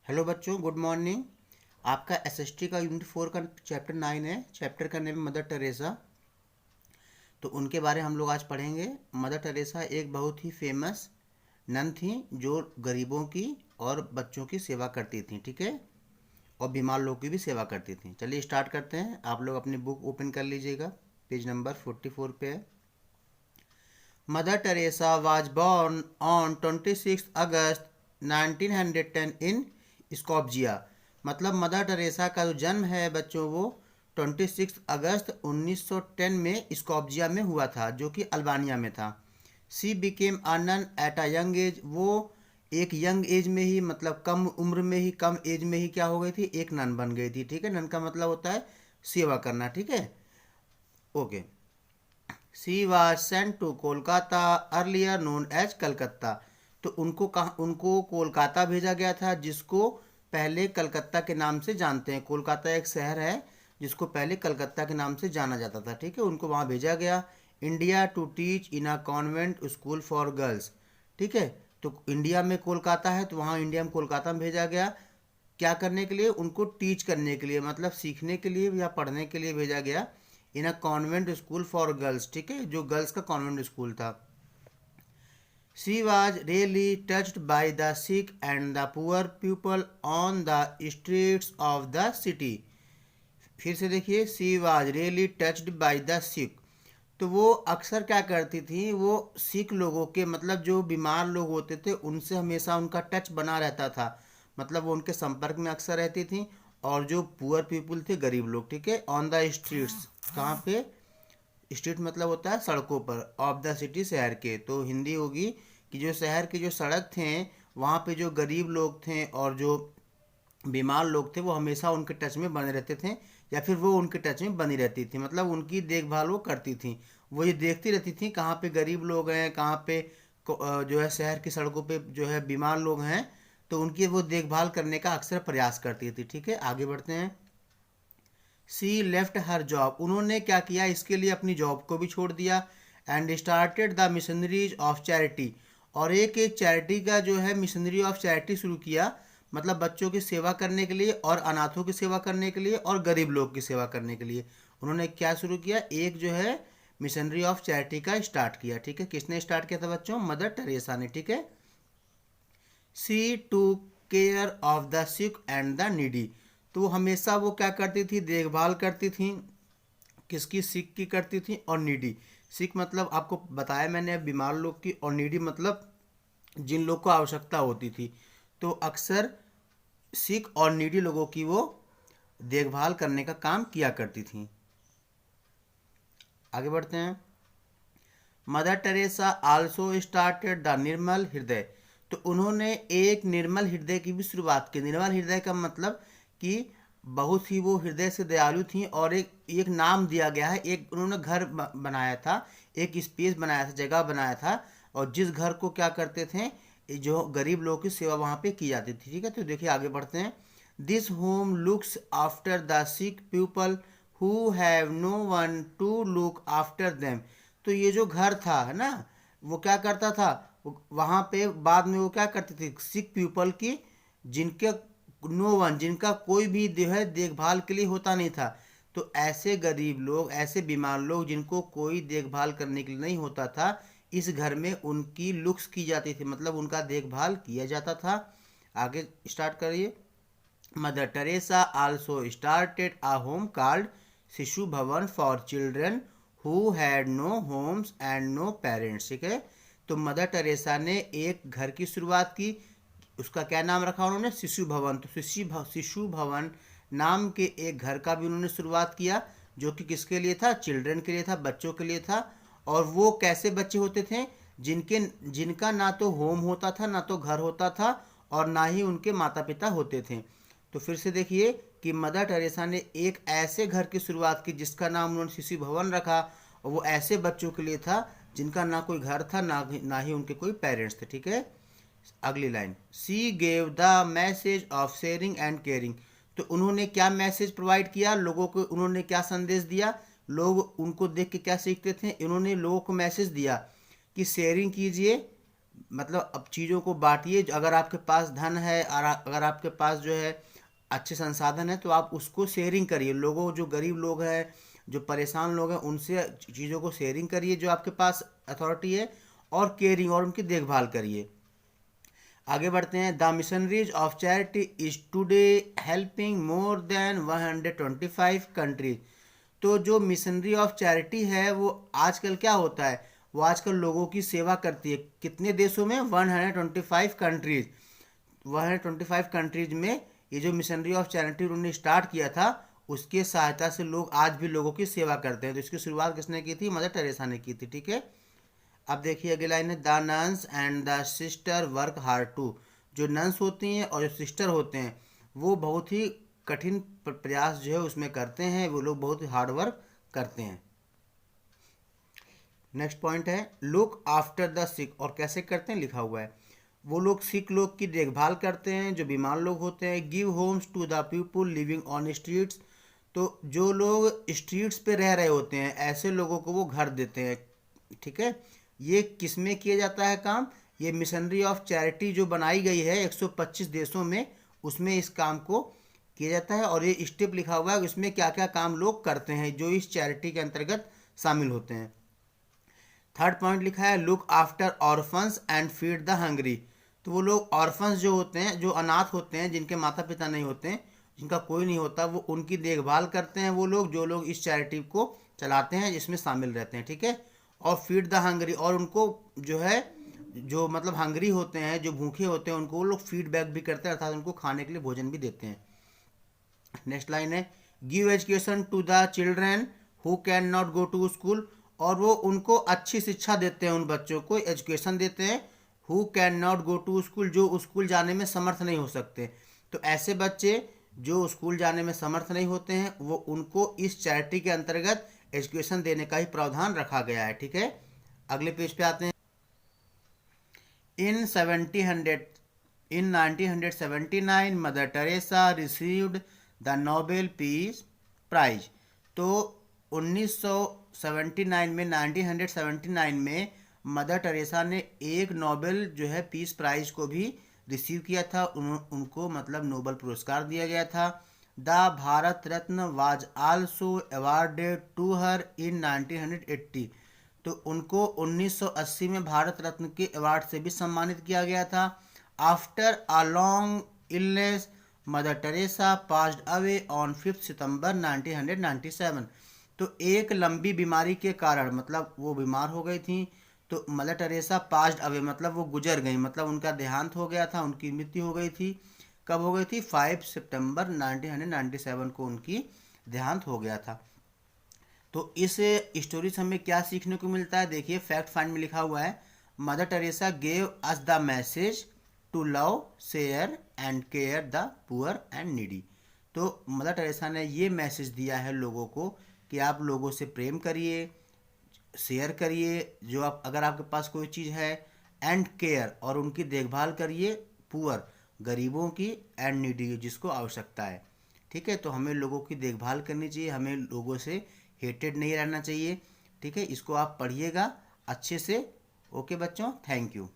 Hello बच्चों, good morning. आपका SST का यूनिट 4 का चैप्टर 9 है। चैप्टर का नेम है मदर टेरेसा। तो उनके बारे में हम लोग आज पढ़ेंगे। मदर टेरेसा एक बहुत ही फेमस नन थी जो गरीबों की और बच्चों की सेवा करती थी, ठीक है, और बीमार लोगों की भी सेवा करती थी। चलिए स्टार्ट करते हैं। आप लोग अपनी बुक ओपन कर लीजिएगा, पेज नंबर 44 पे है। Mother Teresa was born on 26 अगस्त 1910 इन स्कॉप्जिया। मतलब मदर टेरेसा का जो जन्म है बच्चों, वो 26 अगस्त 1910 में स्कॉप्जिया में हुआ था, जो कि अल्बानिया में था। She became a nun at a young age. वो एक यंग एज में ही, मतलब कम उम्र में ही, कम एज में ही क्या हो गई थी, एक नन बन गई थी, ठीक है। नन का मतलब होता है सेवा करना, ठीक है, okay. She was sent to Kolkata, earlier known as Calcutta. तो उनको कोलकाता भेजा गया था, जिसको पहले कलकत्ता के नाम से जानते हैं। कोलकाता एक शहर है जिसको पहले कलकत्ता के नाम से जाना जाता था, ठीक है। उनको वहाँ भेजा गया India to teach in a convent school for girls, ठीक है। तो इंडिया में कोलकाता है, तो वहाँ इंडिया में कोलकाता में भेजा गया। क्या करने के लिए? उनको टीच करने के लिए, मतलब सीखने के लिए या पढ़ने के लिए भेजा गया in a convent school for girls, ठीक है, जो गर्ल्स का कॉन्वेंट स्कूल था। She was really touched by the sick and the poor people on the streets of the city. फिर से देखिए, she was really touched by the sick. तो वो अक्सर क्या करती थी, वो सिख लोगों के, मतलब जो बीमार लोग होते थे, उनसे हमेशा उनका टच बना रहता था। मतलब वो उनके संपर्क में अक्सर रहती थी। और जो पुअर पीपल थे, गरीब लोग, ठीक है, ऑन द स्ट्रीट्स, कहाँ पे? स्ट्रीट मतलब होता है सड़कों पर, ऑफ द सिटी, शहर के। तो हिंदी होगी कि जो शहर के जो सड़क थे, वहाँ पे जो गरीब लोग थे और जो बीमार लोग थे, वो हमेशा उनके टच में बने रहते थे, या फिर वो उनके टच में बनी रहती थी। मतलब उनकी देखभाल वो करती थी। वो ये देखती रहती थी कहाँ पे गरीब लोग हैं, कहाँ पे जो है शहर की सड़कों पे जो है बीमार लोग हैं। तो उनकी वो देखभाल करने का अक्सर प्रयास करती थी, ठीक है। आगे बढ़ते हैं। सी लेफ्ट हर जॉब। उन्होंने क्या किया, इसके लिए अपनी जॉब को भी छोड़ दिया। And started the missionaries of charity. और एक चैरिटी का जो है मिशनरी ऑफ चैरिटी शुरू किया। मतलब बच्चों की सेवा करने के लिए, और अनाथों की सेवा करने के लिए, और गरीब लोग की सेवा करने के लिए उन्होंने क्या शुरू किया, एक जो है मिशनरी ऑफ चैरिटी का स्टार्ट किया, ठीक है। किसने स्टार्ट किया था बच्चों? मदर टेरेसा ने, ठीक है। See to care of the sick and the needy. तो वो हमेशा वो क्या करती थी, देखभाल करती थी। किसकी? सिक की करती थी, और नीडी। सिक मतलब आपको बताया मैंने, बीमार लोग की, और नीडी मतलब जिन लोग को आवश्यकता होती थी। तो अक्सर सिक और नीडी लोगों की वो देखभाल करने का काम किया करती थी। आगे बढ़ते हैं। Mother Teresa also started the Nirmal Hriday. तो उन्होंने एक निर्मल हृदय की भी शुरुआत की। निर्मल हृदय का मतलब कि बहुत ही वो हृदय से दयालु थी। और एक एक नाम दिया गया है, एक उन्होंने घर बनाया था, एक स्पेस बनाया था, जगह बनाया था। और जिस घर को क्या करते थे, जो गरीब लोगों की सेवा वहाँ पे की जाती थी, ठीक है। तो देखिए आगे बढ़ते हैं। This home looks after the sick people who have no one to look after them. तो ये जो घर था, है ना, वो क्या करता था, वहाँ पे बाद में वो क्या करते थे, सिख पीपल की, जिनके नो वन, जिनका कोई भी जो है देखभाल के लिए होता नहीं था। तो ऐसे गरीब लोग, ऐसे बीमार लोग जिनको कोई देखभाल करने के लिए नहीं होता था, इस घर में उनकी लुक्स की जाती थी, मतलब उनका देखभाल किया जाता था। आगे स्टार्ट करिए। Mother Teresa also started a home called Shishu Bhavan for children who had no homes and no parents, ठीक है। तो मदर टेरेसा ने एक घर की शुरुआत की। उसका क्या नाम रखा उन्होंने? शिशु भवन। तो शिशु भवन नाम के एक घर का भी उन्होंने शुरुआत किया, जो कि किसके लिए था? चिल्ड्रन के लिए था, बच्चों के लिए था। और वो कैसे बच्चे होते थे? जिनका ना तो होम होता था, ना तो घर होता था, और ना ही उनके माता पिता होते थे। तो फिर से देखिए कि मदर टेरेसा ने एक ऐसे घर की शुरुआत की जिसका नाम उन्होंने शिशु भवन रखा। और वो ऐसे बच्चों के लिए था जिनका ना कोई घर था, ना ही उनके कोई पेरेंट्स थे, ठीक है। अगली line. C gave the message of sharing and caring. तो उन्होंने क्या मैसेज प्रोवाइड किया लोगों को? उन्होंने क्या संदेश दिया? लोग उनको देख के क्या सीखते थे? इन्होंने लोगों को मैसेज दिया कि शेयरिंग कीजिए, मतलब अब चीज़ों को बांटिए। अगर आपके पास धन है और अगर आपके पास जो है अच्छे संसाधन है तो आप उसको शेयरिंग करिए। लोगों, जो गरीब लोग हैं, जो परेशान लोग हैं, उनसे चीज़ों को शेयरिंग करिए जो आपके पास अथॉरिटी है, और केयरिंग और उनकी देखभाल करिए। आगे बढ़ते हैं। The missionaries of charity is today helping more than 125 countries. तो जो मिशनरी ऑफ चैरिटी है वो आजकल क्या होता है, वो आजकल लोगों की सेवा करती है। कितने देशों में? 125 कंट्रीज। 125 कंट्रीज में ये जो मिशनरी ऑफ चैरिटी उन्होंने स्टार्ट किया था, उसके सहायता से लोग आज भी लोगों की सेवा करते हैं। तो इसकी शुरुआत किसने की थी? मदर टेरेसा ने की थी। ठीक है, अब देखिए अगली लाइन है, the nuns and the sister work hard too. जो नन्स होती हैं और जो सिस्टर होते हैं वो बहुत ही कठिन प्रयास जो है उसमें करते हैं, वो लोग बहुत ही हार्ड वर्क करते हैं। नेक्स्ट पॉइंट है, लुक आफ्टर द सिक। और कैसे करते हैं लिखा हुआ है, वो लोग सिक लोग की देखभाल करते हैं, जो बीमार लोग होते हैं। Give homes to the people living on streets. तो जो लोग स्ट्रीट्स पे रह रहे होते हैं ऐसे लोगों को वो घर देते हैं। ठीक है, ये किस में किया जाता है काम? ये मिशनरी ऑफ चैरिटी जो बनाई गई है 125 देशों में, उसमें इस काम को किया जाता है। और ये स्टेप लिखा हुआ है उसमें क्या क्या काम लोग करते हैं जो इस चैरिटी के अंतर्गत शामिल होते हैं। थर्ड पॉइंट लिखा है, look after orphans and feed the hungry. तो वो लोग ऑर्फन्स जो होते हैं, जो अनाथ होते हैं, जिनके माता पिता नहीं होते हैं, जिनका कोई नहीं होता, वो उनकी देखभाल करते हैं। वो लोग जो लोग इस चैरिटी को चलाते हैं, जिसमें शामिल रहते हैं। ठीक है, और फीड द हंग्री, और उनको जो है, जो मतलब हंग्री होते हैं, जो भूखे होते हैं, उनको वो लोग फीडबैक भी करते हैं, अर्थात उनको खाने के लिए भोजन भी देते हैं। नेक्स्ट लाइन है, give education to the children who can not go to school. और वो उनको अच्छी शिक्षा देते हैं, उन बच्चों को एजुकेशन देते हैं। Who can not go to school, जो स्कूल जाने में समर्थ नहीं हो सकते। तो ऐसे बच्चे जो स्कूल जाने में समर्थ नहीं होते हैं, वो उनको इस चैरिटी के अंतर्गत एजुकेशन देने का ही प्रावधान रखा गया है। ठीक है, अगले पेज पे आते हैं। In 1979 Mother Teresa received the Nobel Peace Prize. तो 1979 में 1979 में मदर टेरेसा ने एक नोबेल जो है पीस प्राइज को भी रिसीव किया था। उनको मतलब नोबेल पुरस्कार दिया गया था। The Bharat Ratna was also awarded to her in 1980। तो उनको 1980 में भारत रत्न के अवार्ड से भी सम्मानित किया गया था। After a long illness mother Teresa passed away on 5 सितंबर 1997। तो एक लंबी बीमारी के कारण, मतलब वो बीमार हो गई थी, तो मदर टेरेसा पास्ड अवे मतलब वो गुजर गई, मतलब उनका देहांत हो गया था, उनकी मृत्यु हो गई थी। कब हो गई थी? 5 सितंबर 1997 को उनकी देहांत हो गया था। तो इस स्टोरी से हमें क्या सीखने को मिलता है? देखिए, फैक्ट फाइंड में लिखा हुआ है, Mother Teresa gave us the message to love, share and care the poor and needy. तो मदर टेरेसा ने ये मैसेज दिया है लोगों को कि आप लोगों से प्रेम करिए, शेयर करिए जो आप, अगर आपके पास कोई चीज़ है, एंड केयर और उनकी देखभाल करिए, पुअर गरीबों की, एंड नीडी जिसको आवश्यकता है। ठीक है, तो हमें लोगों की देखभाल करनी चाहिए, हमें लोगों से हेटेड नहीं रहना चाहिए। ठीक है, इसको आप पढ़िएगा अच्छे से। ओके बच्चों, थैंक यू।